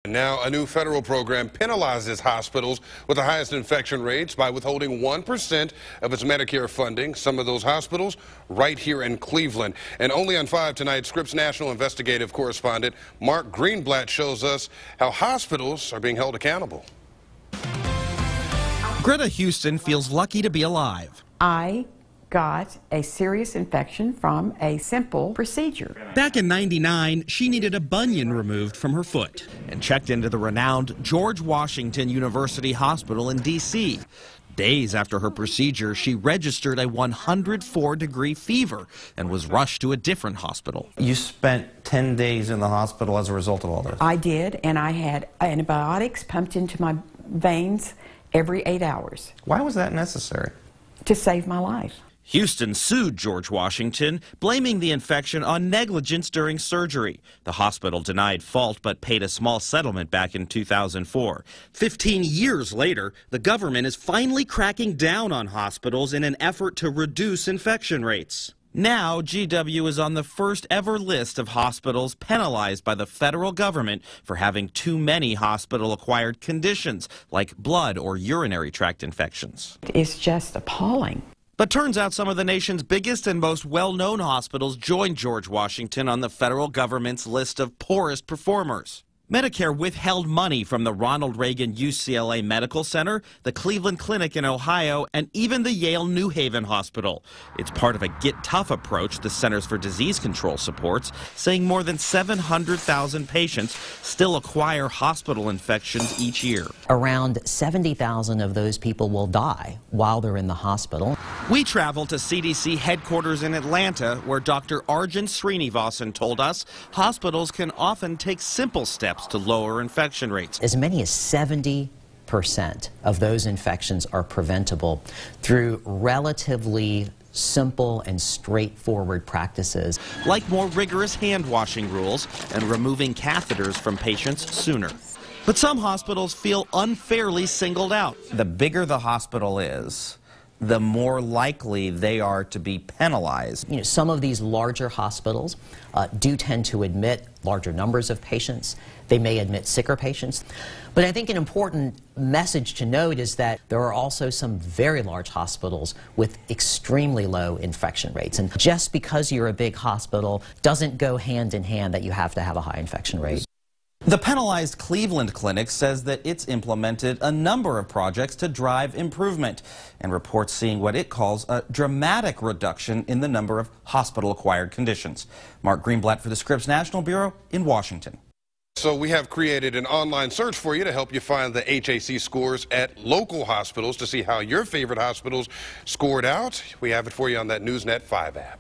Now, a new federal program penalizes hospitals with the highest infection rates by withholding 1% of its Medicare funding. Some of those hospitals right here in Cleveland. And only on 5 tonight, Scripps national investigative correspondent Mark Greenblatt shows us how hospitals are being held accountable. Greta Houston feels lucky to be alive. I got a serious infection from a simple procedure. Back in '99, she needed a bunion removed from her foot and checked into the renowned George Washington University Hospital in D.C. Days after her procedure, she registered a 104-degree fever and was rushed to a different hospital. You spent 10 days in the hospital as a result of all this? I did, and I had antibiotics pumped into my veins every 8 hours. Why was that necessary? To save my life. Houston sued George Washington, blaming the infection on negligence during surgery. The hospital denied fault but paid a small settlement back in 2004. 15 years later, the government is finally cracking down on hospitals in an effort to reduce infection rates. Now, GW is on the first ever list of hospitals penalized by the federal government for having too many hospital-acquired conditions like blood or urinary tract infections. It's just appalling. But turns out some of the nation's biggest and most well-known hospitals joined George Washington on the federal government's list of poorest performers. Medicare withheld money from the Ronald Reagan UCLA Medical Center, the Cleveland Clinic in Ohio, and even the Yale New Haven Hospital. It's part of a Get Tough approach the Centers for Disease Control supports, saying more than 700,000 patients still acquire hospital infections each year. Around 70,000 of those people will die while they're in the hospital. We traveled to CDC headquarters in Atlanta, where Dr. Arjun Srinivasan told us hospitals can often take simple steps to lower infection rates. As many as 70% of those infections are preventable through relatively simple and straightforward practices. Like more rigorous hand washing rules and removing catheters from patients sooner. But some hospitals feel unfairly singled out. The bigger the hospital is, the more likely they are to be penalized. You know, some of these larger hospitals do tend to admit larger numbers of patients. They may admit sicker patients. But I think an important message to note is that there are also some very large hospitals with extremely low infection rates. And just because you're a big hospital doesn't go hand in hand that you have to have a high infection rate. The penalized Cleveland Clinic says that it's implemented a number of projects to drive improvement and reports seeing what it calls a dramatic reduction in the number of hospital-acquired conditions. Mark Greenblatt for the Scripps National Bureau in Washington. So we have created an online search for you to help you find the HAC scores at local hospitals to see how your favorite hospitals scored out. We have it for you on that NewsChannel5 app.